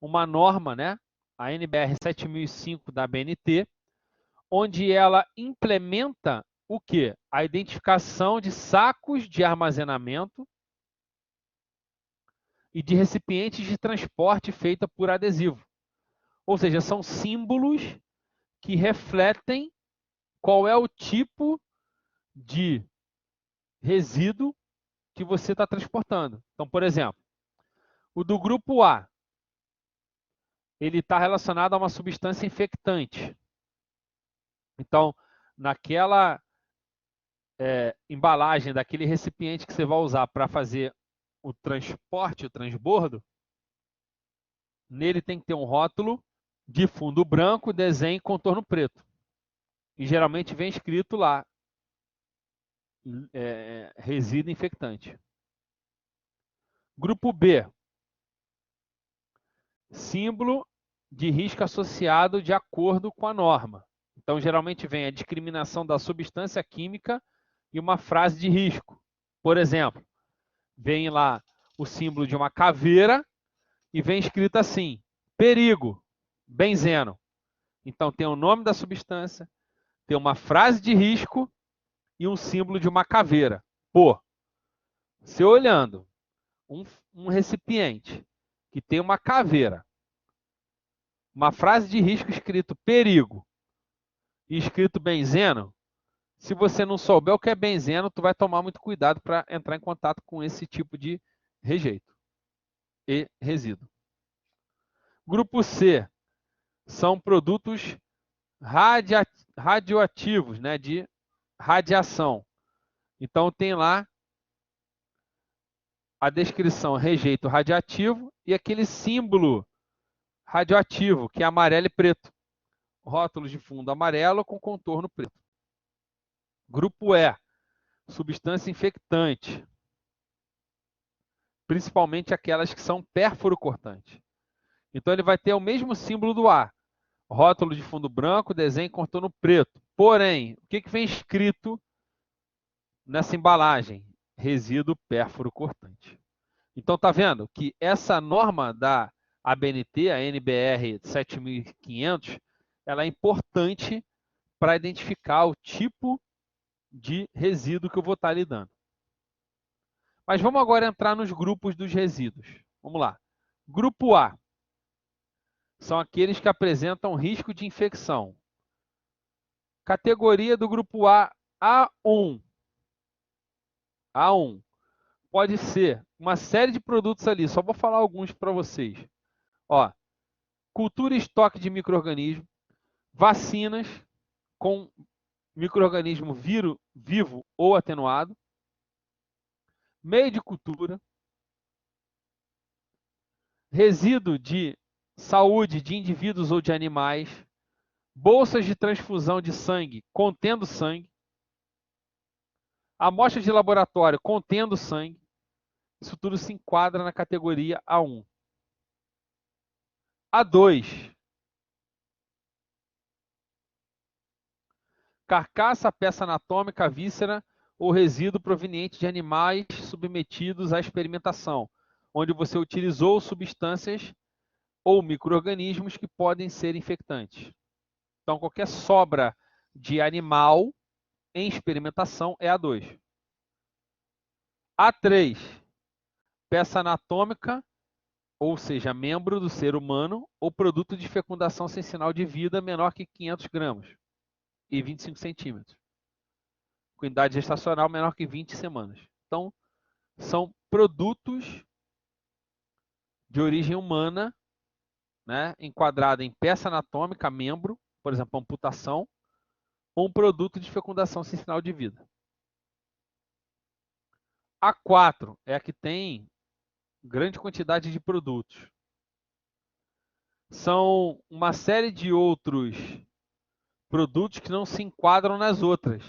uma norma, né, a NBR 7005 da ABNT, onde ela implementa o quê? A identificação de sacos de armazenamento e de recipientes de transporte feita por adesivo. Ou seja, são símbolos que refletem qual é o tipo de resíduo que você está transportando. Então, por exemplo, o do grupo A, ele está relacionado a uma substância infectante. Então, naquela embalagem daquele recipiente que você vai usar para fazer o transporte, o transbordo, nele tem que ter um rótulo de fundo branco, desenho e contorno preto. E geralmente vem escrito lá, resíduo infectante. Grupo B, símbolo de risco associado de acordo com a norma. Então, geralmente vem a discriminação da substância química e uma frase de risco. Por exemplo, vem lá o símbolo de uma caveira e vem escrito assim, perigo, benzeno. Então, tem o nome da substância, tem uma frase de risco e um símbolo de uma caveira. Pô, se olhando um recipiente que tem uma caveira, uma frase de risco escrito perigo e escrito benzeno, se você não souber o que é benzeno, tu vai tomar muito cuidado para entrar em contato com esse tipo de rejeito e resíduo. Grupo C são produtos radioativos, né, de radiação. Então tem lá a descrição rejeito radioativo e aquele símbolo radioativo, que é amarelo e preto. Rótulos de fundo amarelo com contorno preto. Grupo E, substância infectante, principalmente aquelas que são perfuro-cortantes. Então ele vai ter o mesmo símbolo do A, rótulo de fundo branco, desenho com contorno preto. Porém, o que vem escrito nessa embalagem? Resíduo perfuro-cortante. Então tá vendo que essa norma da ABNT, a NBR 7500, ela é importante para identificar o tipo de resíduo que eu vou estar lidando. Mas vamos agora entrar nos grupos dos resíduos. Vamos lá. Grupo A são aqueles que apresentam risco de infecção. Categoria do grupo A, A1. A1 pode ser uma série de produtos ali, só vou falar alguns para vocês. Ó, cultura e estoque de micro-organismos, vacinas com micro-organismo vivo ou atenuado, meio de cultura, resíduo de saúde de indivíduos ou de animais, bolsas de transfusão de sangue contendo sangue, amostras de laboratório contendo sangue, isso tudo se enquadra na categoria A1. A2, carcaça, peça anatômica, víscera ou resíduo proveniente de animais submetidos à experimentação, onde você utilizou substâncias ou micro-organismos que podem ser infectantes. Então, qualquer sobra de animal em experimentação é A2. A3, peça anatômica, ou seja, membro do ser humano ou produto de fecundação sem sinal de vida menor que 500 gramas e 25 centímetros. Com idade gestacional menor que 20 semanas. Então, são produtos de origem humana, né, enquadrado em peça anatômica, membro, por exemplo, amputação, ou um produto de fecundação sem sinal de vida. A4 é a que tem grande quantidade de produtos. São uma série de outros produtos que não se enquadram nas outras.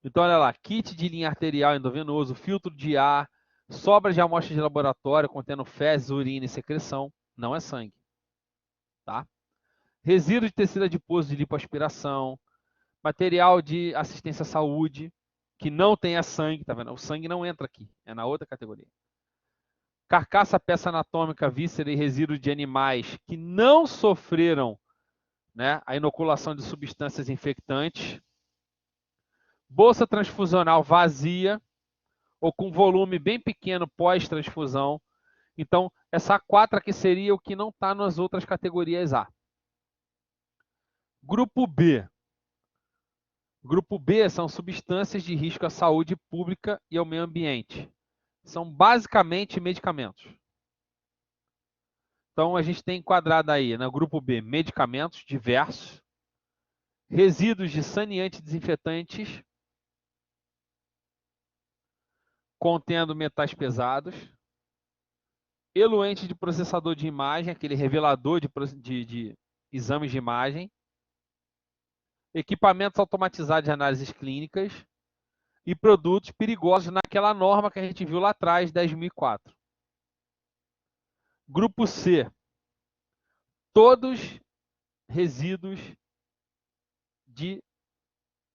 Então, olha lá, kit de linha arterial endovenoso, filtro de ar, sobras de amostras de laboratório contendo fezes, urina e secreção, não é sangue. Tá? Resíduo de tecido adiposo de lipoaspiração, material de assistência à saúde, que não tenha sangue, tá vendo? O sangue não entra aqui, é na outra categoria. Carcaça, peça anatômica, víscera e resíduo de animais que não sofreram, né, a inoculação de substâncias infectantes. Bolsa transfusional vazia ou com volume bem pequeno pós-transfusão. Então, essa A4 aqui seria o que não está nas outras categorias A. Grupo B. Grupo B são substâncias de risco à saúde pública e ao meio ambiente. São basicamente medicamentos. Então, a gente tem enquadrado aí, no grupo B, medicamentos diversos, resíduos de saneantes e desinfetantes, contendo metais pesados, eluente de processador de imagem, aquele revelador de exames de imagem, equipamentos automatizados de análises clínicas e produtos perigosos naquela norma que a gente viu lá atrás, 10.004. Grupo C, todos resíduos de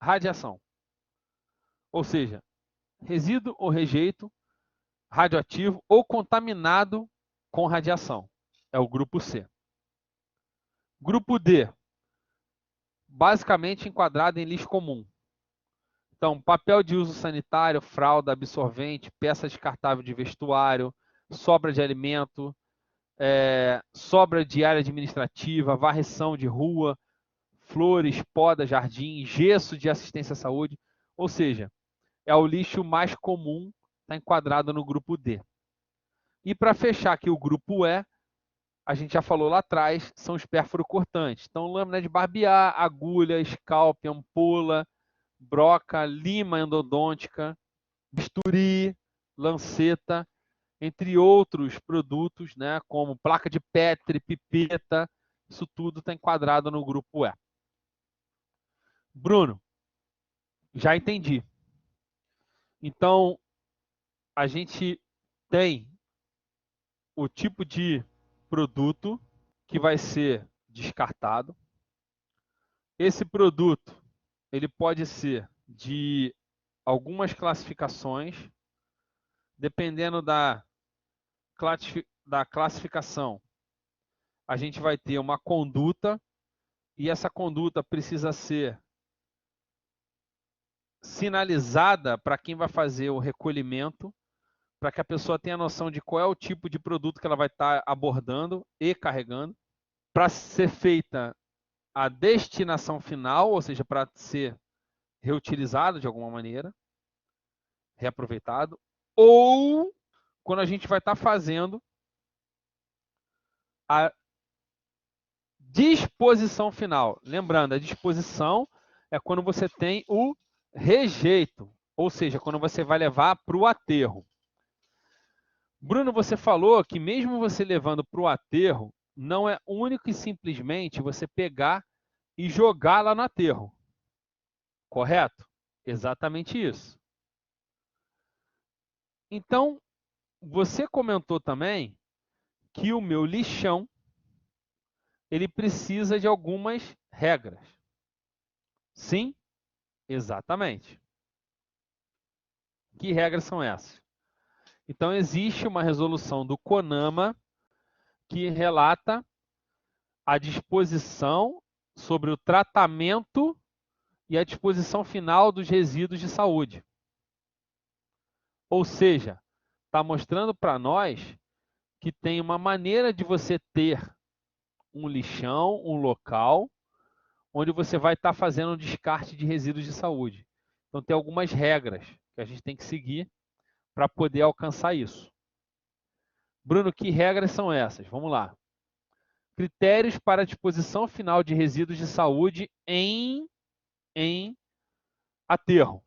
radiação. Ou seja, resíduo ou rejeito radioativo ou contaminado com radiação. É o grupo C. Grupo D, basicamente enquadrado em lixo comum. Então, papel de uso sanitário, fralda, absorvente, peça descartável de vestuário, sobra de alimento, sobra de área administrativa, varreção de rua, flores, poda, jardim, gesso de assistência à saúde. Ou seja, é o lixo mais comum, está enquadrado no grupo D. E para fechar aqui o grupo E, a gente já falou lá atrás, são os perfuro-cortantes. Então, lâmina de barbear, agulha, scalp, ampola, broca, lima endodôntica, bisturi, lanceta, entre outros produtos, né, como placa de Petri, pipeta, isso tudo está enquadrado no grupo E. Bruno, Já entendi. Então, a gente tem o tipo de produto que vai ser descartado. Esse produto, ele pode ser de algumas classificações, dependendo da classificação. A gente vai ter uma conduta e essa conduta precisa ser sinalizada para quem vai fazer o recolhimento, para que a pessoa tenha noção de qual é o tipo de produto que ela vai estar abordando e carregando, para ser feita a destinação final, ou seja, para ser reutilizado de alguma maneira, reaproveitado, ou quando a gente vai estar fazendo a disposição final. Lembrando, a disposição é quando você tem o rejeito, ou seja, quando você vai levar para o aterro. Bruno, você falou que mesmo você levando para o aterro, não é único e simplesmente você pegar e jogar lá no aterro. Correto? Exatamente isso. Então, você comentou também que o meu lixão ele precisa de algumas regras. Sim? Exatamente. Que regras são essas? Então, existe uma resolução do CONAMA que relata a disposição sobre o tratamento e a disposição final dos resíduos de saúde. Ou seja, está mostrando para nós que tem uma maneira de você ter um lixão, um local, onde você vai estar fazendo um descarte de resíduos de saúde. Então, tem algumas regras que a gente tem que seguir para poder alcançar isso. Bruno, que regras são essas? Vamos lá. Critérios para a disposição final de resíduos de saúde em aterro.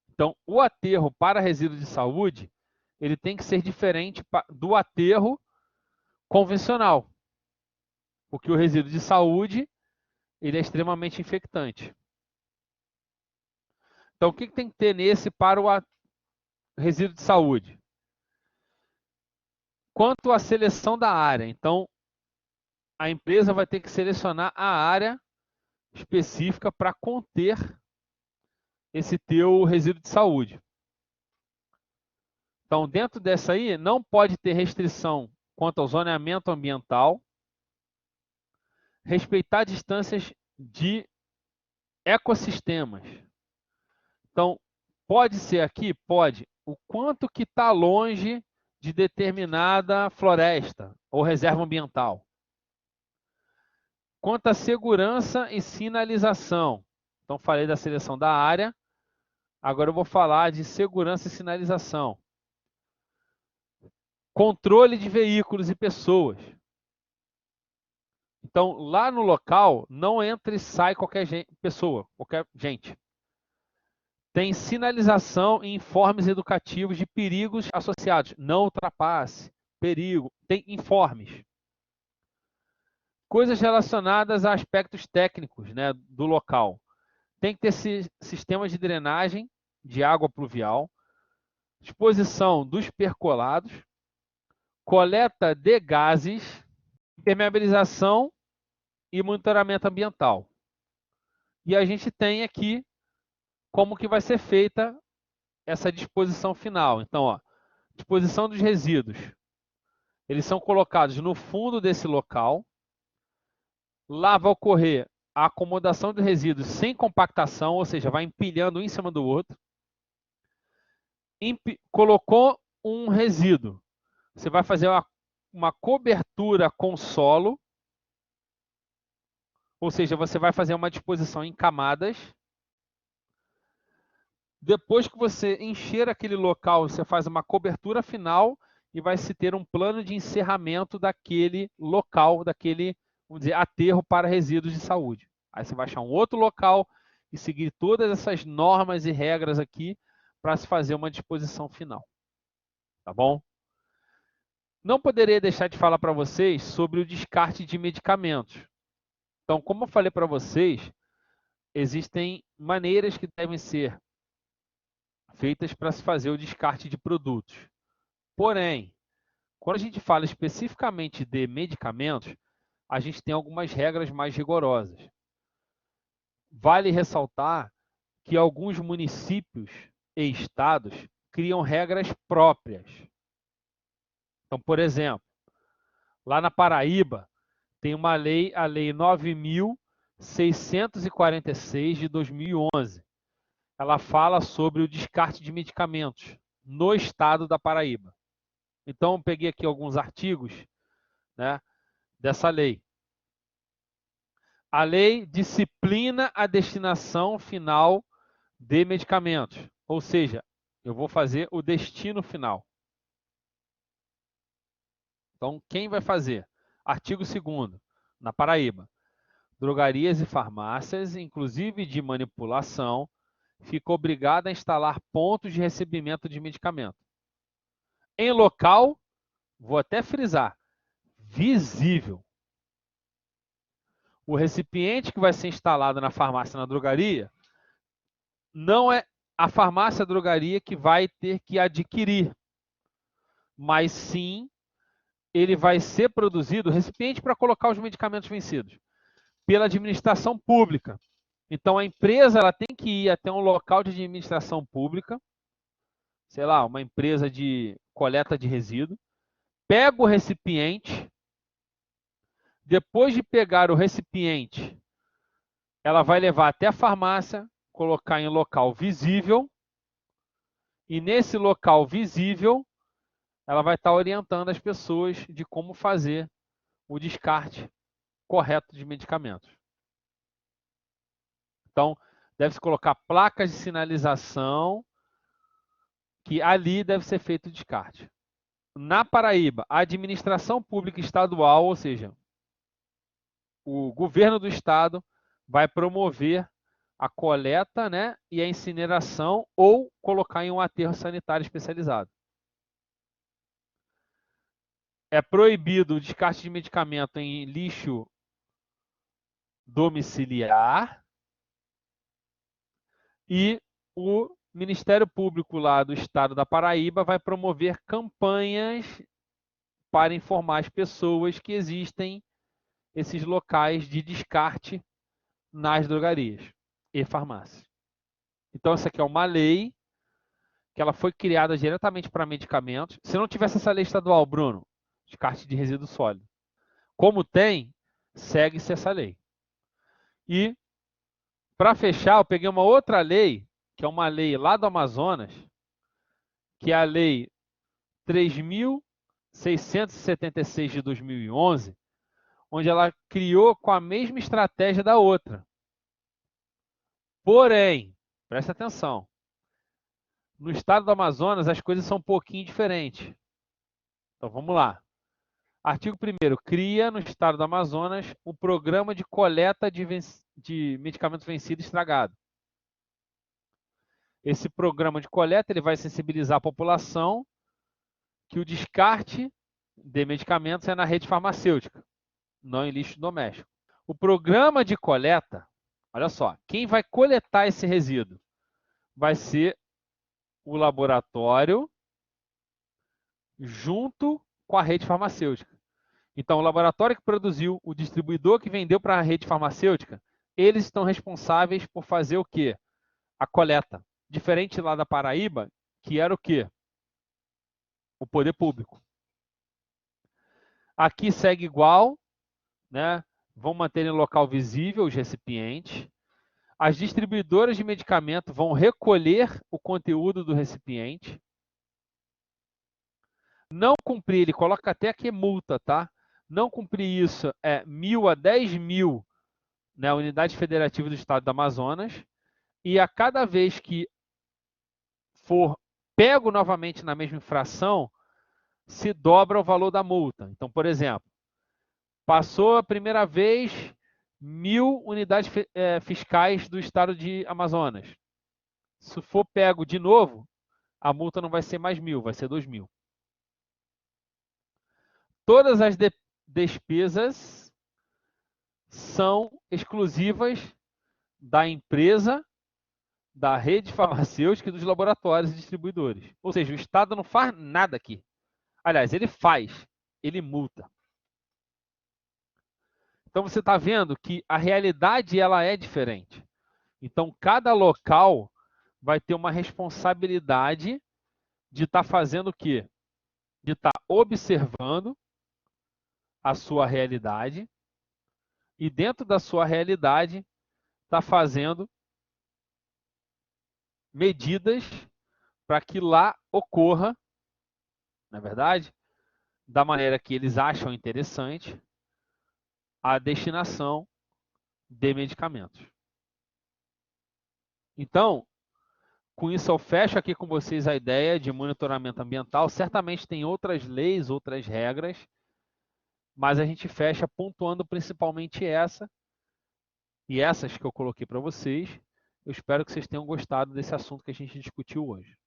Então, o aterro para resíduos de saúde, ele tem que ser diferente do aterro convencional, porque o resíduo de saúde, ele é extremamente infectante. Então, o que tem que ter nesse para o resíduo de saúde? Quanto à seleção da área, então, a empresa vai ter que selecionar a área específica para conter esse teu resíduo de saúde. Então, dentro dessa aí, não pode ter restrição quanto ao zoneamento ambiental, respeitar distâncias de ecossistemas. Então, pode ser aqui? Pode. O quanto que está longe de determinada floresta ou reserva ambiental. Quanto à segurança e sinalização. Então, falei da seleção da área. Agora eu vou falar de segurança e sinalização. Controle de veículos e pessoas. Então, lá no local, não entra e sai qualquer pessoa, qualquer gente. Tem sinalização e informes educativos de perigos associados. Não ultrapasse, perigo. Tem informes. Coisas relacionadas a aspectos técnicos, né, do local. Tem que ter sistemas de drenagem de água pluvial, disposição dos percolados, coleta de gases, impermeabilização e monitoramento ambiental. E a gente tem aqui como que vai ser feita essa disposição final. Então, ó, disposição dos resíduos. Eles são colocados no fundo desse local. Lá vai ocorrer a acomodação dos resíduos sem compactação, ou seja, vai empilhando um em cima do outro. Colocou um resíduo. Você vai fazer uma cobertura com solo, ou seja, você vai fazer uma disposição em camadas. Depois que você encher aquele local, você faz uma cobertura final e vai se ter um plano de encerramento daquele local, daquele, vamos dizer, aterro para resíduos de saúde. Aí você vai achar um outro local e seguir todas essas normas e regras aqui para se fazer uma disposição final. Tá bom? Não poderia deixar de falar para vocês sobre o descarte de medicamentos. Então, como eu falei para vocês, existem maneiras que devem ser feitas para se fazer o descarte de produtos. Porém, quando a gente fala especificamente de medicamentos, a gente tem algumas regras mais rigorosas. Vale ressaltar que alguns municípios e estados criam regras próprias. Então, por exemplo, lá na Paraíba, tem uma lei, a Lei 9.646 de 2011. Ela fala sobre o descarte de medicamentos no estado da Paraíba. Então, eu peguei aqui alguns artigos, né, dessa lei. A lei disciplina a destinação final de medicamentos, ou seja, eu vou fazer o destino final. Então, quem vai fazer? Artigo 2º, na Paraíba. Drogarias e farmácias, inclusive de manipulação, ficam obrigadas a instalar pontos de recebimento de medicamento. Em local, vou até frisar, visível. O recipiente que vai ser instalado na farmácia, na drogaria, não é a farmácia, a drogaria que vai ter que adquirir, mas sim ele vai ser produzido, o recipiente para colocar os medicamentos vencidos, pela administração pública. Então, a empresa ela tem que ir até um local de administração pública, sei lá, uma empresa de coleta de resíduo, pega o recipiente, depois de pegar o recipiente, ela vai levar até a farmácia, colocar em local visível, e nesse local visível, ela vai estar orientando as pessoas de como fazer o descarte correto de medicamentos. Então, deve-se colocar placas de sinalização que ali deve ser feito o descarte. Na Paraíba, a administração pública estadual, ou seja, o governo do estado, vai promover a coleta, né, e a incineração ou colocar em um aterro sanitário especializado. É proibido o descarte de medicamento em lixo domiciliar e o Ministério Público lá do estado da Paraíba vai promover campanhas para informar as pessoas que existem esses locais de descarte nas drogarias e farmácias. Então, essa aqui é uma lei que ela foi criada diretamente para medicamentos. Se não tivesse essa lei estadual, Bruno, descarte de resíduo sólido. Como tem, segue-se essa lei. E, para fechar, eu peguei uma outra lei, que é uma lei lá do Amazonas, que é a Lei 3.676 de 2011, onde ela criou com a mesma estratégia da outra. Porém, presta atenção, no estado do Amazonas as coisas são um pouquinho diferentes. Então vamos lá. Artigo 1º, cria no estado do Amazonas o programa de coleta de medicamento vencido e estragado. Esse programa de coleta ele vai sensibilizar a população que o descarte de medicamentos é na rede farmacêutica, não em lixo doméstico. O programa de coleta, olha só, quem vai coletar esse resíduo vai ser o laboratório junto com a rede farmacêutica. Então, o laboratório que produziu, o distribuidor que vendeu para a rede farmacêutica, eles estão responsáveis por fazer o quê? A coleta. Diferente lá da Paraíba, que era o quê? O poder público. Aqui segue igual, né? Vão manter em local visível os recipientes. As distribuidoras de medicamento vão recolher o conteúdo do recipiente. Não cumprir, ele coloca até aqui multa, tá? Não cumprir isso é 1.000 a 10.000, né, unidades federativas do estado do Amazonas. E a cada vez que for pego novamente na mesma infração, se dobra o valor da multa. Então, por exemplo, passou a primeira vez 1.000 unidades fiscais do estado de Amazonas. Se for pego de novo, a multa não vai ser mais 1.000, vai ser 2.000. Todas as despesas são exclusivas da empresa, da rede farmacêutica e dos laboratórios e distribuidores. Ou seja, o Estado não faz nada aqui. Aliás, ele faz, ele multa. Então você está vendo que a realidade ela é diferente. Então cada local vai ter uma responsabilidade de estar fazendo o quê? De estar observando a sua realidade e dentro da sua realidade está fazendo medidas para que lá ocorra, na verdade, da maneira que eles acham interessante, a destinação de medicamentos. Então, com isso eu fecho aqui com vocês a ideia de monitoramento ambiental. Certamente tem outras leis, outras regras, mas a gente fecha pontuando principalmente essa e essas que eu coloquei para vocês. Eu espero que vocês tenham gostado desse assunto que a gente discutiu hoje.